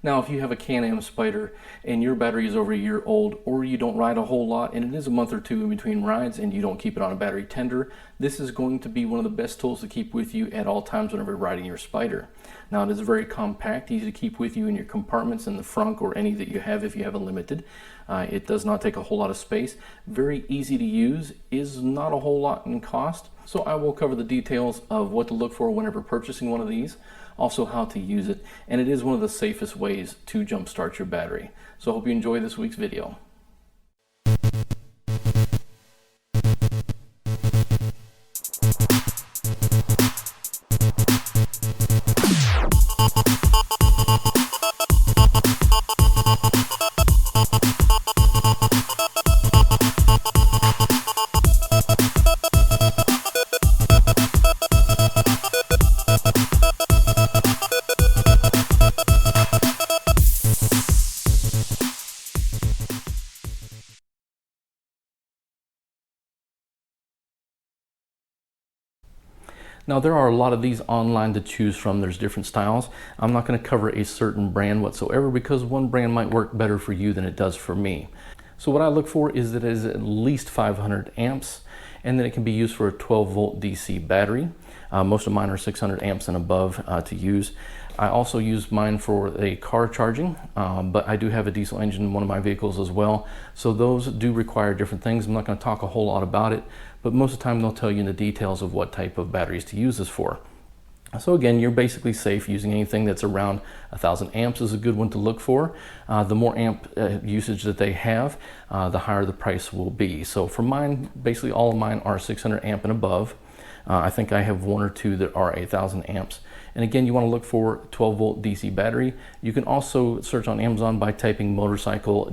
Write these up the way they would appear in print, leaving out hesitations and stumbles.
Now, if you have a Can-Am Spyder and your battery is over a year old, or you don't ride a whole lot and it is a month or two in between rides and you don't keep it on a battery tender, this is going to be one of the best tools to keep with you at all times whenever you're riding your Spyder. Now, it is very compact, easy to keep with you in your compartments in the front or any that you have if you have a limited. It does not take a whole lot of space. Very easy to use, is not a whole lot in cost. So I will cover the details of what to look for whenever purchasing one of these, also how to use it, and it is one of the safest ways to jumpstart your battery. So I hope you enjoy this week's video. Now, there are a lot of these online to choose from. There's different styles. I'm not going to cover a certain brand whatsoever because one brand might work better for you than it does for me. So what I look for is that it is at least 500 amps and that it can be used for a 12-volt DC battery. Most of mine are 600 amps and above to use. I also use mine for a car charging, but I do have a diesel engine in one of my vehicles as well. So those do require different things. I'm not going to talk a whole lot about it, but most of the time they'll tell you in the details of what type of batteries to use this for. So again, you're basically safe using anything that's around 1,000 amps is a good one to look for. The more amp usage that they have, the higher the price will be. So for mine, basically all of mine are 600 amp and above. I think I have one or two that are 1,000 amps. And again, you want to look for 12-volt DC battery. You can also search on Amazon by typing motorcycle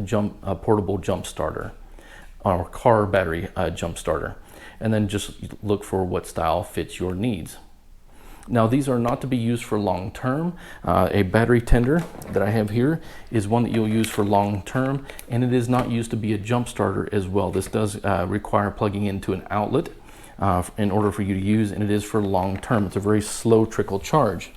portable jump starter or car battery jump starter, and then just look for what style fits your needs. Now, these are not to be used for long term. A battery tender that I have here is one that you'll use for long term, and it is not used to be a jump starter as well. This does require plugging into an outlet in order for you to use, and it is for long term. It's a very slow trickle charge.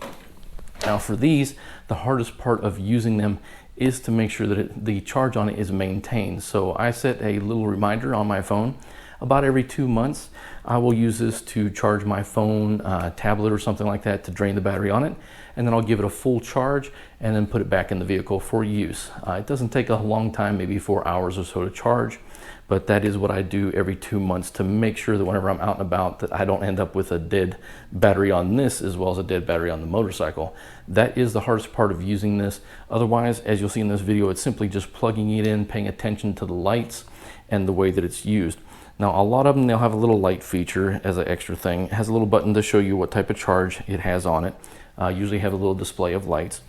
Now, for these, the hardest part of using them is to make sure that the charge on it is maintained. So I set a little reminder on my phone. About every 2 months, I will use this to charge my phone, tablet or something like that to drain the battery on it. And then I'll give it a full charge and then put it back in the vehicle for use. It doesn't take a long time, maybe 4 hours or so to charge, but that is what I do every 2 months to make sure that whenever I'm out and about that I don't end up with a dead battery on this as well as a dead battery on the motorcycle. That is the hardest part of using this. Otherwise, as you'll see in this video, it's simply just plugging it in, paying attention to the lights and the way that it's used. Now, a lot of them, they'll have a little light feature as an extra thing. It has a little button to show you what type of charge it has on it. Usually have a little display of lights.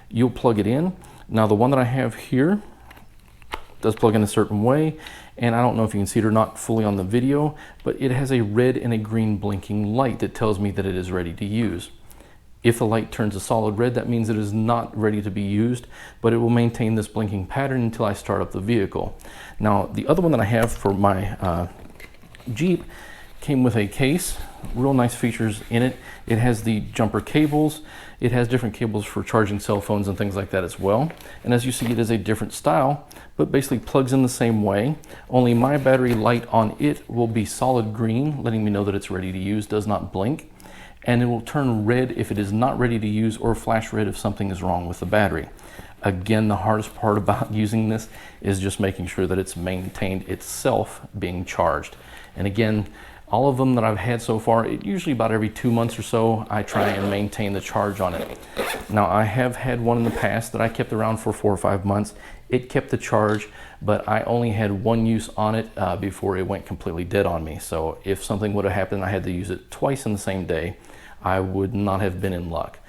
You'll plug it in. Now, the one that I have here does plug in a certain way, and I don't know if you can see it or not fully on the video, but it has a red and a green blinking light that tells me that it is ready to use. If the light turns a solid red, that means it is not ready to be used, but it will maintain this blinking pattern until I start up the vehicle. Now, the other one that I have for my Jeep came with a case, real nice features in it. It has the jumper cables. It has different cables for charging cell phones and things like that as well. And as you see, it is a different style, but basically plugs in the same way. Only my battery light on it will be solid green, letting me know that it's ready to use, does not blink. And it will turn red if it is not ready to use, or flash red if something is wrong with the battery. Again, the hardest part about using this is just making sure that it's maintained itself being charged. And again, all of them that I've had so far, usually about every 2 months or so, I try and maintain the charge on it. Now, I have had one in the past that I kept around for 4 or 5 months. It kept the charge, but I only had one use on it before it went completely dead on me. So if something would have happened, I had to use it twice in the same day, I would not have been in luck.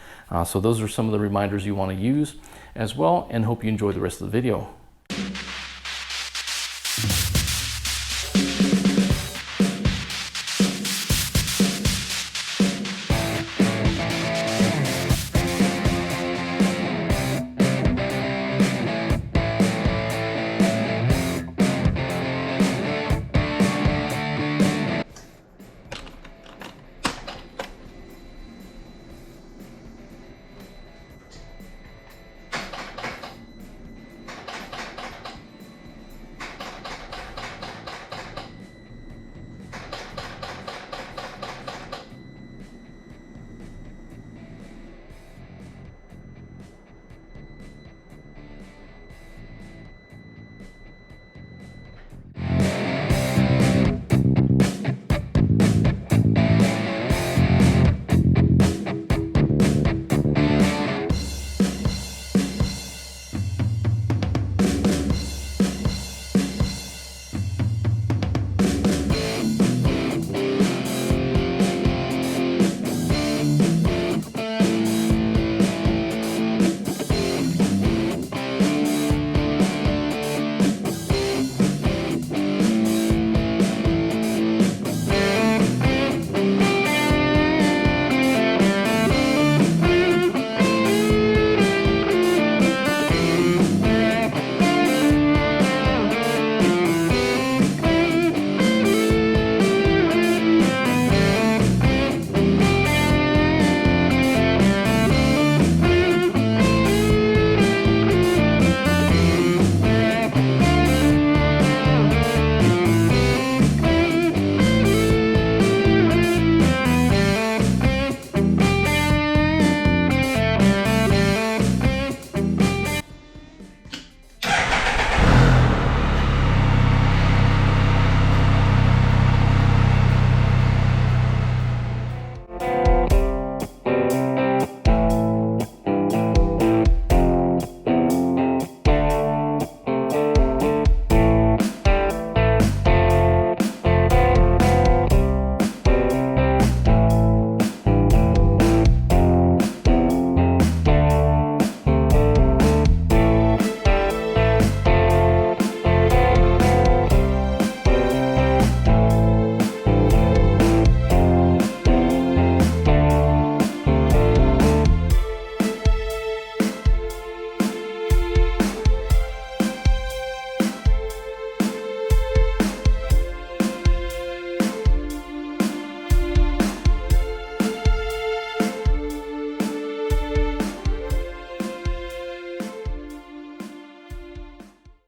So those are some of the reminders you want to use as well, and hope you enjoy the rest of the video.